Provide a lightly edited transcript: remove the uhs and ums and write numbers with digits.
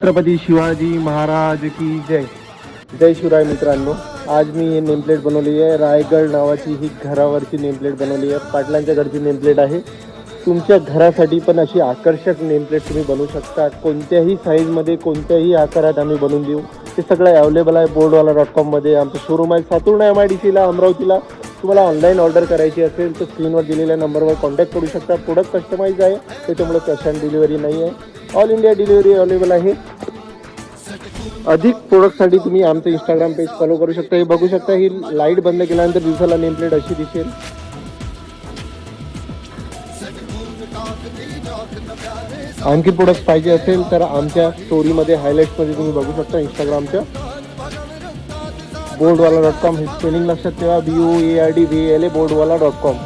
छत्रपती शिवाजी महाराज की जय. जय शिवराय मित्रांनो. आज मी हे नेमप्लेट बनवली आहे. रायगड नावाची ही घरावरची नेमप्लेट बनवली आहे. पाटलांच्या घरची नेमप्लेट आहे. तुमच्या घरासाठी पण अशी आकर्षक नेमप्लेट तुम्ही बनवू शकता. कोणत्याही साईजमध्ये कोणत्याही आकारात आम्ही बनवून देऊ. ते सगळं अवेलेबल आहे boardwala.com मध्ये. आमचं शोरूम आहे सातूर MIDCला अमरावतीला. तुम्हाला ऑनलाईन ऑर्डर करायची असेल तर स्क्रीनवर दिलेल्या नंबरवर कॉन्टॅक्ट करू शकता. प्रोडक्ट कस्टमाइज आहे त्याच्यामुळे कॅश ऑन डिलिव्हरी नाही आहे. ऑल इंडिया डिलिव्हरी अवेलेबल आहे. अधिक प्रोडक्टसाठी तुम्ही आमचं इंस्टाग्राम पेज फॉलो करू शकता. हे बघू शकता, ही लाईट बंद केल्यानंतर दिवसाला नेमप्लेट अशी दिसेल. आणखी प्रोडक्ट पाहिजे असेल तर आमच्या स्टोरीमध्ये हायलाईट्समध्ये तुम्ही बघू शकता इंस्टाग्रामच्या. boardwala.com हे स्पेलिंग लक्षात ठेवा. BOARDWALA boardwala.com.